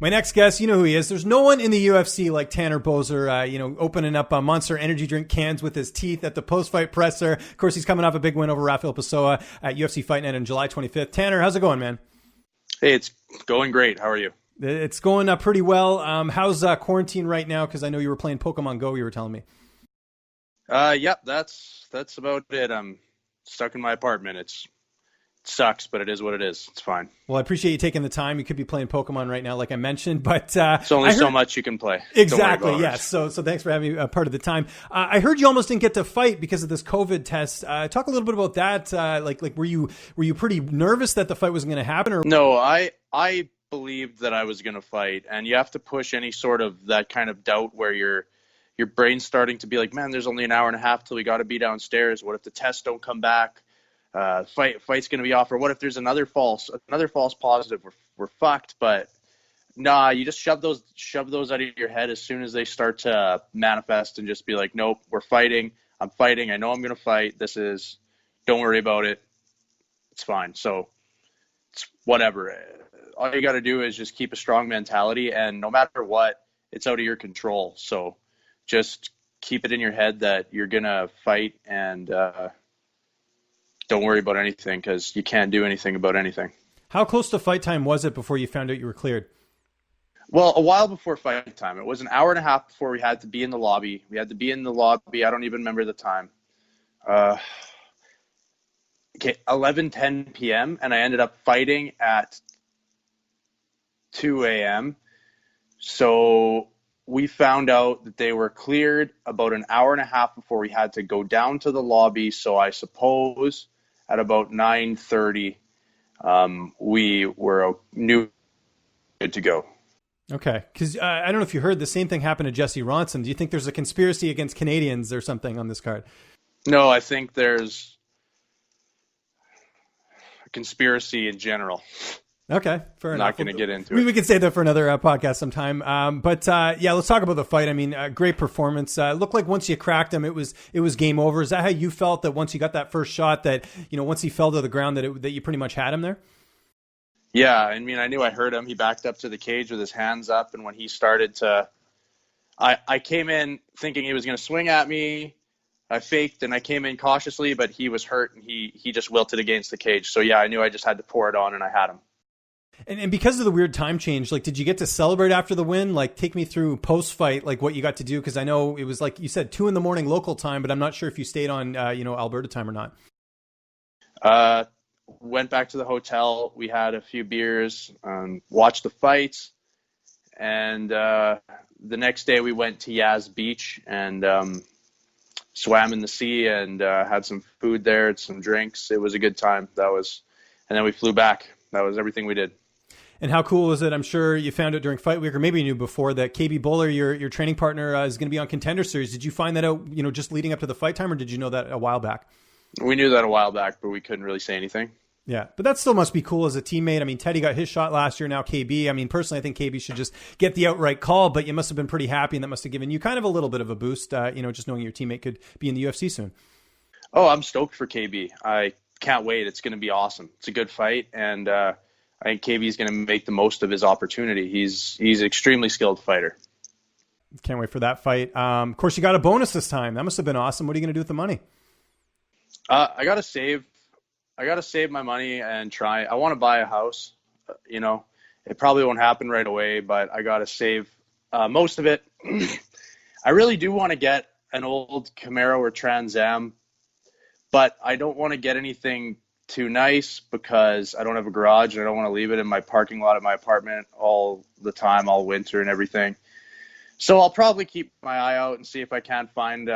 My next guest, you know who he is. There's no one in the UFC like Tanner Boser, opening up Monster Energy drink cans with his teeth at the post-fight presser. Of course, he's coming off a big win over Raphael Pessoa at UFC Fight Night on July 25th. Tanner, how's it going, man? Hey, it's going great. How are you? It's going pretty well. How's quarantine right now? Because I know you were playing Pokemon Go, you were telling me. Yep, that's about it. I'm stuck in my apartment. It sucks, but it is what it is. It's fine. Well, I appreciate you taking the time. You could be playing Pokemon right now, like I mentioned, but it's only so much you can play. Exactly. Yes. So thanks for having me a part of the time. I heard you almost didn't get to fight because of this COVID test. Talk a little bit about that. Were you pretty nervous that the fight wasn't going to happen? Or no, I believed that I was going to fight, and you have to push any sort of that kind of doubt where your brain's starting to be like, man, there's only an hour and a half till we got to be downstairs. What if the tests don't come back? Fight's going to be off, or what if there's another false positive? We're fucked. But nah, you just shove those out of your head as soon as they start to manifest, and just be like, nope, we're fighting. I'm fighting. I know I'm going to fight. Don't worry about it. It's fine. So it's whatever. All you got to do is just keep a strong mentality, and no matter what, it's out of your control. So just keep it in your head that you're going to fight, and don't worry about anything, because you can't do anything about anything. How close to fight time was it before you found out you were cleared? Well, a while before fight time. It was an hour and a half before we had to be in the lobby. I don't even remember the time. 11:10 p.m. and I ended up fighting at 2 a.m. So we found out that they were cleared about an hour and a half before we had to go down to the lobby. So I suppose at about 9:30, we were good to go. Okay. Because I don't know if you heard, the same thing happened to Jesse Ronson. Do you think there's a conspiracy against Canadians or something on this card? No, I think there's a conspiracy in general. Okay, fair enough. Not going to get into it. We could say that for another podcast sometime. But let's talk about the fight. I mean, great performance. Looked like once you cracked him, it was game over. Is that how you felt, that once you got that first shot, that once he fell to the ground, that you pretty much had him there? Yeah, I mean, I knew I heard him. He backed up to the cage with his hands up, and when he started to, I came in thinking he was going to swing at me. I faked and I came in cautiously, but he was hurt and he just wilted against the cage. So yeah, I knew I just had to pour it on, and I had him. And because of the weird time change, did you get to celebrate after the win? Take me through post-fight, what you got to do. Because I know it was, like you said, 2 a.m. local time, but I'm not sure if you stayed on, Alberta time or not. Went back to the hotel. We had a few beers, watched the fights. And the next day we went to Yaz Beach and swam in the sea and had some food there and some drinks. It was a good time. And then we flew back. That was everything we did. And how cool was it? I'm sure you found out during Fight Week, or maybe you knew before, that KB Bowler, your training partner, is going to be on Contender Series. Did you find that out, just leading up to the fight time, or did you know that a while back? We knew that a while back, but we couldn't really say anything. Yeah, but that still must be cool as a teammate. I mean, Teddy got his shot last year, now KB. I mean, personally, I think KB should just get the outright call, but you must have been pretty happy, and that must have given you kind of a little bit of a boost, just knowing your teammate could be in the UFC soon. Oh, I'm stoked for KB. I can't wait. It's going to be awesome. It's a good fight, and I think KB is going to make the most of his opportunity. He's an extremely skilled fighter. Can't wait for that fight. Of course, you got a bonus this time. That must have been awesome. What are you going to do with the money? I got to save my money and try. I want to buy a house. It probably won't happen right away, but I got to save most of it. I really do want to get an old Camaro or Trans Am, but I don't want to get anything too nice because I don't have a garage and I don't want to leave it in my parking lot of my apartment all the time, all winter and everything. So I'll probably keep my eye out and see if I can't find,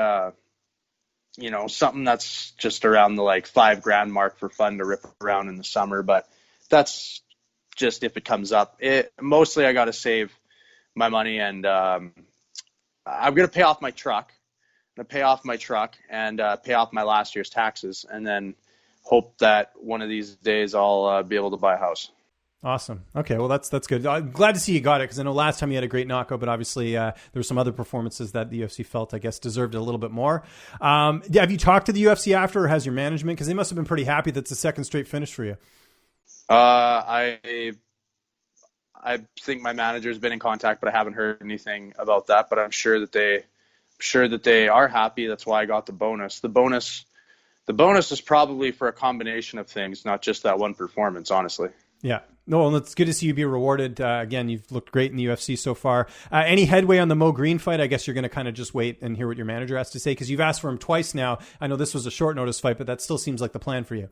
something that's just around the $5,000 mark for fun to rip around in the summer. But that's just if it comes up. Mostly I got to save my money, and I'm going to pay off my truck. I'm going to pay off my truck and pay off my last year's taxes, and then hope that one of these days I'll be able to buy a house. Awesome. Okay, well, that's good. I'm glad to see you got it, because I know last time you had a great knockout, but obviously there were some other performances that the UFC felt, I guess, deserved it a little bit more. Have you talked to the UFC after, or has your management? Because they must have been pretty happy that's the second straight finish for you. I I think my manager's been in contact, but I haven't heard anything about that. But I'm sure that they are happy. That's why I got the bonus. The bonus is probably for a combination of things, not just that one performance, honestly. Yeah. No, and it's good to see you be rewarded. Again, you've looked great in the UFC so far. Any headway on the Mo Green fight? I guess you're going to kind of just wait and hear what your manager has to say, because you've asked for him twice now. I know this was a short notice fight, but that still seems like the plan for you.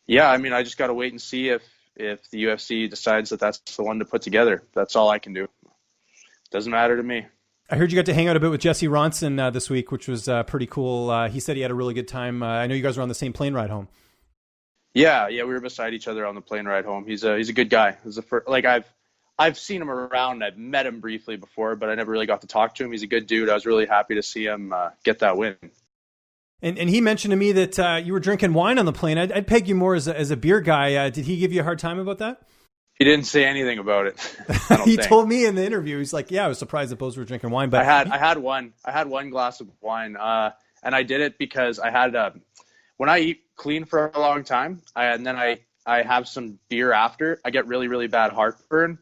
Yeah, I mean, I just got to wait and see if the UFC decides that that's the one to put together. That's all I can do. Doesn't matter to me. I heard you got to hang out a bit with Jesse Ronson this week, which was pretty cool. He said he had a really good time. I know you guys were on the same plane ride home. Yeah, we were beside each other on the plane ride home. He's a good guy. I've seen him around. I've met him briefly before, but I never really got to talk to him. He's a good dude. I was really happy to see him get that win. And he mentioned to me that you were drinking wine on the plane. I'd peg you more as a beer guy. Did he give you a hard time about that? He didn't say anything about it. He told me in the interview, he's like, "Yeah, I was surprised that Boser were drinking wine." But I had one glass of wine, and I did it because I had when I eat clean for a long time, I have some beer after. I get really, really bad heartburn,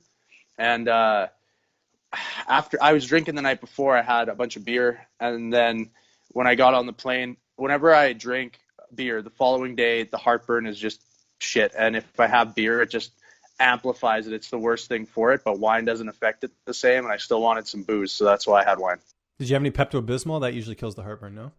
and after I was drinking the night before, I had a bunch of beer, and then when I got on the plane, whenever I drink beer, the following day the heartburn is just shit, and if I have beer, it just amplifies it. It's the worst thing for it, but wine doesn't affect it the same, and I still wanted some booze, so that's why I had wine. Did you have any Pepto-Bismol? That usually kills the heartburn, no?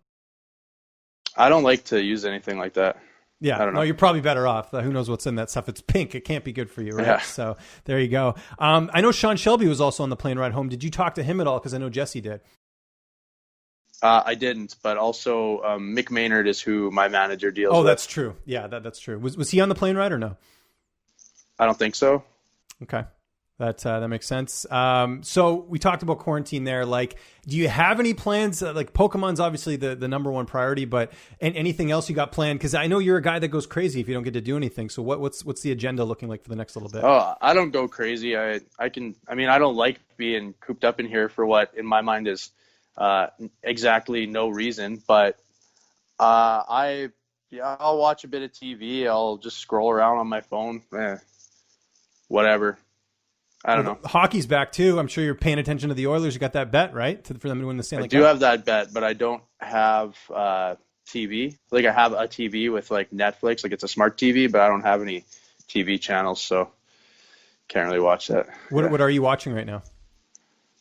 I don't like to use anything like that. Yeah, I don't know. No, you're probably better off. Who knows what's in that stuff? It's pink. It can't be good for you, right? Yeah. So there you go. I know Sean Shelby was also on the plane ride home. Did you talk to him at all? Because I know Jesse did. I didn't, but also Mick Maynard is who my manager deals with. Oh, that's true. Yeah, that's true. Was he on the plane ride or no? I don't think so. Okay. That makes sense. So we talked about quarantine there. Like, do you have any plans? Like, Pokemon's obviously the number one priority, but anything else you got planned? Because I know you're a guy that goes crazy if you don't get to do anything. So what's the agenda looking like for the next little bit? Oh, I don't go crazy. I don't like being cooped up in here for what in my mind is exactly no reason. But I'll watch a bit of TV. I'll just scroll around on my phone. Whatever. I don't know. Hockey's back too. I'm sure you're paying attention to the Oilers. You got that bet, right? For them to win the Stanley Cup. I do have that bet, but I don't have TV. Like, I have a TV with like Netflix, like it's a smart TV, but I don't have any TV channels, so can't really watch that. What are you watching right now?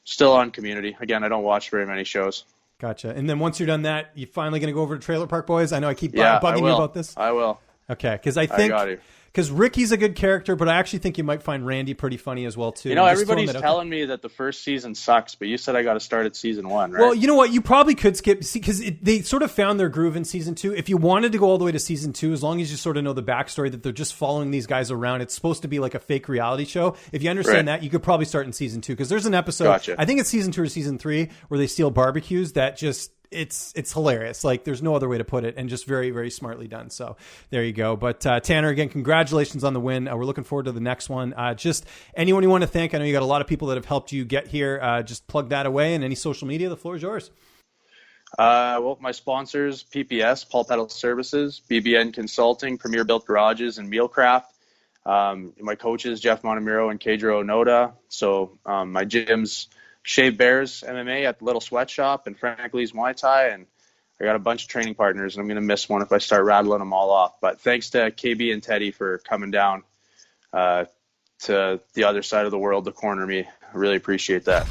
Still on Community. Again, I don't watch very many shows. Gotcha. And then once you're done that, you finally going to go over to Trailer Park Boys? I know I keep bugging you about this. I will. Okay, because I think because Ricky's a good character, but I actually think you might find Randy pretty funny as well too. You know, everybody's telling me that the first season sucks, but you said I got to start at season 1, right? Well, you know what? You probably could skip because they sort of found their groove in season 2. If you wanted to go all the way to season 2, as long as you sort of know the backstory that they're just following these guys around, it's supposed to be like a fake reality show. If you understand that, you could probably start in season 2 because there's an episode. I think it's season 2 or season 3 where they steal barbecues that just. It's hilarious. Like, there's no other way to put it, and just very, very smartly done. So there you go. But Tanner, again, congratulations on the win. We're looking forward to the next one. Just anyone you want to thank. I know you got a lot of people that have helped you get here. Just plug that away, and any social media. The floor is yours. Well, my sponsors: PPS, Paul Pedal Services, BBN Consulting, Premier Built Garages, and Mealcraft. My coaches: Jeff Montemiro and Kedro Onoda. So my gyms. Shave Bears MMA at the Little Sweatshop and Frank Lee's Muay Thai, and I got a bunch of training partners, and I'm going to miss one if I start rattling them all off. But thanks to KB and Teddy for coming down to the other side of the world to corner me. I really appreciate that.